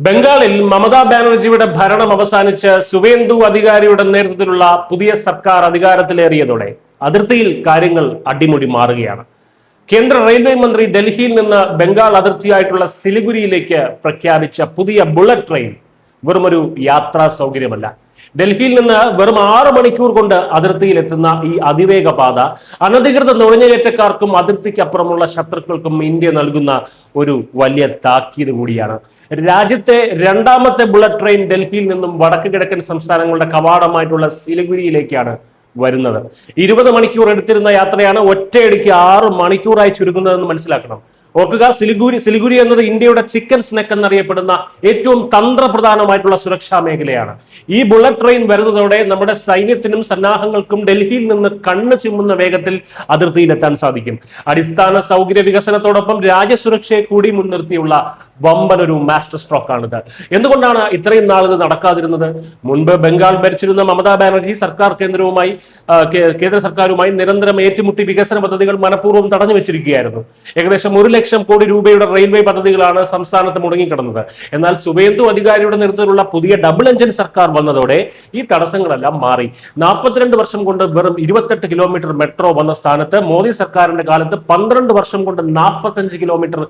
ബംഗാളിൽ മമതാ ബാനർജിയുടെ ഭരണം അവസാനിച്ച് സുവേന്ദു അധികാരിയുടെ നേതൃത്വത്തിലുള്ള പുതിയ സർക്കാർ അധികാരത്തിലേറിയതോടെ അതിർത്തിയിൽ കാര്യങ്ങൾ അടിമുടി മാറുകയാണ്. കേന്ദ്ര റെയിൽവേ മന്ത്രി ഡൽഹിയിൽ നിന്ന് ബംഗാൾ അതിർത്തിയായിട്ടുള്ള സിലിഗുരിയിലേക്ക് പ്രഖ്യാപിച്ച പുതിയ ബുള്ളറ്റ് ട്രെയിൻ വെറുമൊരു യാത്രാ സൗകര്യമല്ല. ഡൽഹിയിൽ നിന്ന് വെറും 6 മണിക്കൂർ കൊണ്ട് അതിർത്തിയിൽ എത്തുന്ന ഈ അതിവേഗ പാത അനധികൃത നുഴഞ്ഞുകയറ്റക്കാർക്കും അതിർത്തിക്കപ്പുറമുള്ള ശത്രുക്കൾക്കും ഇന്ത്യ നൽകുന്ന ഒരു വലിയ താക്കീത് കൂടിയാണ്. രാജ്യത്തെ രണ്ടാമത്തെ ബുള്ളറ്റ് ട്രെയിൻ ഡൽഹിയിൽ നിന്നും വടക്ക് കിഴക്കൻ സംസ്ഥാനങ്ങളുടെ കവാടമായിട്ടുള്ള സിലിഗുരിയിലേക്കാണ് വരുന്നത്. 20 മണിക്കൂർ എടുത്തിരുന്ന യാത്രയാണ് ഒറ്റയടിക്ക് 6 മണിക്കൂറായി ചുരുങ്ങുന്നതെന്ന് മനസ്സിലാക്കണം. ഓർക്കുക, സിലിഗുരി എന്നത് ഇന്ത്യയുടെ ചിക്കൻ സ്നെക്ക് എന്നറിയപ്പെടുന്ന ഏറ്റവും തന്ത്രപ്രധാനമായിട്ടുള്ള സുരക്ഷാ മേഖലയാണ്. ഈ ബുള്ളറ്റ് ട്രെയിൻ വരുന്നതോടെ നമ്മുടെ സൈന്യത്തിനും സന്നാഹങ്ങൾക്കും ഡൽഹിയിൽ നിന്ന് കണ്ണ് ചിമ്മുന്ന വേഗത്തിൽ അതിർത്തിയിലെത്താൻ സാധിക്കും. അടിസ്ഥാന സൗകര്യ വികസനത്തോടൊപ്പം രാജ്യസുരക്ഷയെ കൂടി മുൻനിർത്തിയുള്ള വമ്പനൊരു മാസ്റ്റർ സ്ട്രോക്ക് ആണിത്. എന്തുകൊണ്ടാണ് ഇത്രയും നാൾ ഇത് നടക്കാതിരുന്നത്? മുൻപ് ബംഗാൾ ഭരിച്ചിരുന്ന മമതാ ബാനർജി കേന്ദ്ര സർക്കാരുമായി നിരന്തരം ഏറ്റുമുട്ടി വികസന പദ്ധതികൾ മനഃപൂർവ്വം തടഞ്ഞു വെച്ചിരിക്കുകയായിരുന്നു. ഏകദേശം 1 ലക്ഷം കോടി രൂപയുടെ റെയിൽവേ പദ്ധതികളാണ് സംസ്ഥാനത്ത് മുടങ്ങിക്കിടന്നത്. എന്നാൽ സുവേന്ദു അധികാരിയുടെ നേതൃത്വത്തിലുള്ള പുതിയ ഡബിൾ എഞ്ചിൻ സർക്കാർ വന്നതോടെ ഈ തടസ്സങ്ങളെല്ലാം മാറി. 42 വർഷം കൊണ്ട് വെറും 28 കിലോമീറ്റർ മെട്രോ വന്ന സ്ഥാനത്ത് മോദി സർക്കാരിന്റെ കാലത്ത് 12 വർഷം കൊണ്ട് 45 കിലോമീറ്റർ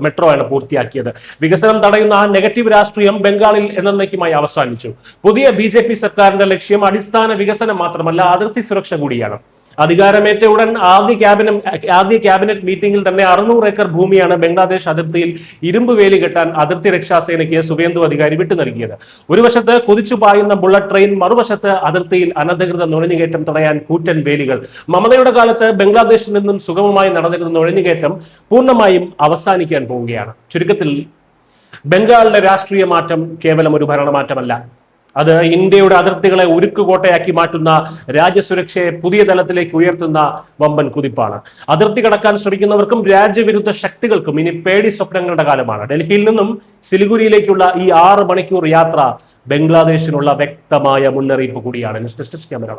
മെട്രോ ആണ് പൂർത്തിയാക്കിയത്. വികസനം തടയുന്ന ആ നെഗറ്റീവ് രാഷ്ട്രീയം ബംഗാളിൽ എന്നേക്കുമായി അവസാനിച്ചു. പുതിയ BJP സർക്കാരിന്റെ ലക്ഷ്യം അടിസ്ഥാന വികസനം മാത്രമല്ല, അതിർത്തി സുരക്ഷ കൂടിയാണ്. അധികാരമേറ്റ ഉടൻ ആദ്യ ക്യാബിനറ്റ് മീറ്റിംഗിൽ തന്നെ 600 ഏക്കർ ഭൂമിയാണ് ബംഗ്ലാദേശ് അതിർത്തിയിൽ ഇരുമ്പ് വേലി കെട്ടാൻ അതിർത്തി രക്ഷാസേനയ്ക്ക് സുവേന്ദു അധികാരി വിട്ടു നൽകിയത്. ഒരു വശത്ത് കുതിച്ചു പായുന്ന ബുള്ളറ്റ് ട്രെയിൻ, മറുവശത്ത് അതിർത്തിയിൽ അനധികൃത നുഴഞ്ഞുകയറ്റം തടയാൻ കൂറ്റൻ വേലികൾ. മമതയുടെ കാലത്ത് ബംഗ്ലാദേശിൽ നിന്നും സുഗമമായി നടന്നിരുന്ന നുഴഞ്ഞുകയറ്റം പൂർണ്ണമായും അവസാനിക്കാൻ പോവുകയാണ്. ചുരുക്കത്തിൽ, ബംഗാളിലെ രാഷ്ട്രീയ മാറ്റം കേവലം ഒരു ഭരണമാറ്റമല്ല, അത് ഇന്ത്യയുടെ അതിർത്തികളെ ഉരുക്കുകോട്ടയാക്കി മാറ്റുന്ന, രാജ്യസുരക്ഷയെ പുതിയ തലത്തിലേക്ക് ഉയർത്തുന്ന വമ്പൻ കുതിപ്പാണ്. അതിർത്തി കടക്കാൻ ശ്രമിക്കുന്നവർക്കും രാജ്യവിരുദ്ധ ശക്തികൾക്കും ഇനി പേടി സ്വപ്നങ്ങളുടെ കാലമാണ്. ഡൽഹിയിൽ നിന്നും സിലിഗുരിയിലേക്കുള്ള ഈ 6 മണിക്കൂർ യാത്ര ബംഗ്ലാദേശിനുള്ള വ്യക്തമായ മുന്നറിയിപ്പ് കൂടിയാണ്. News desk, camera.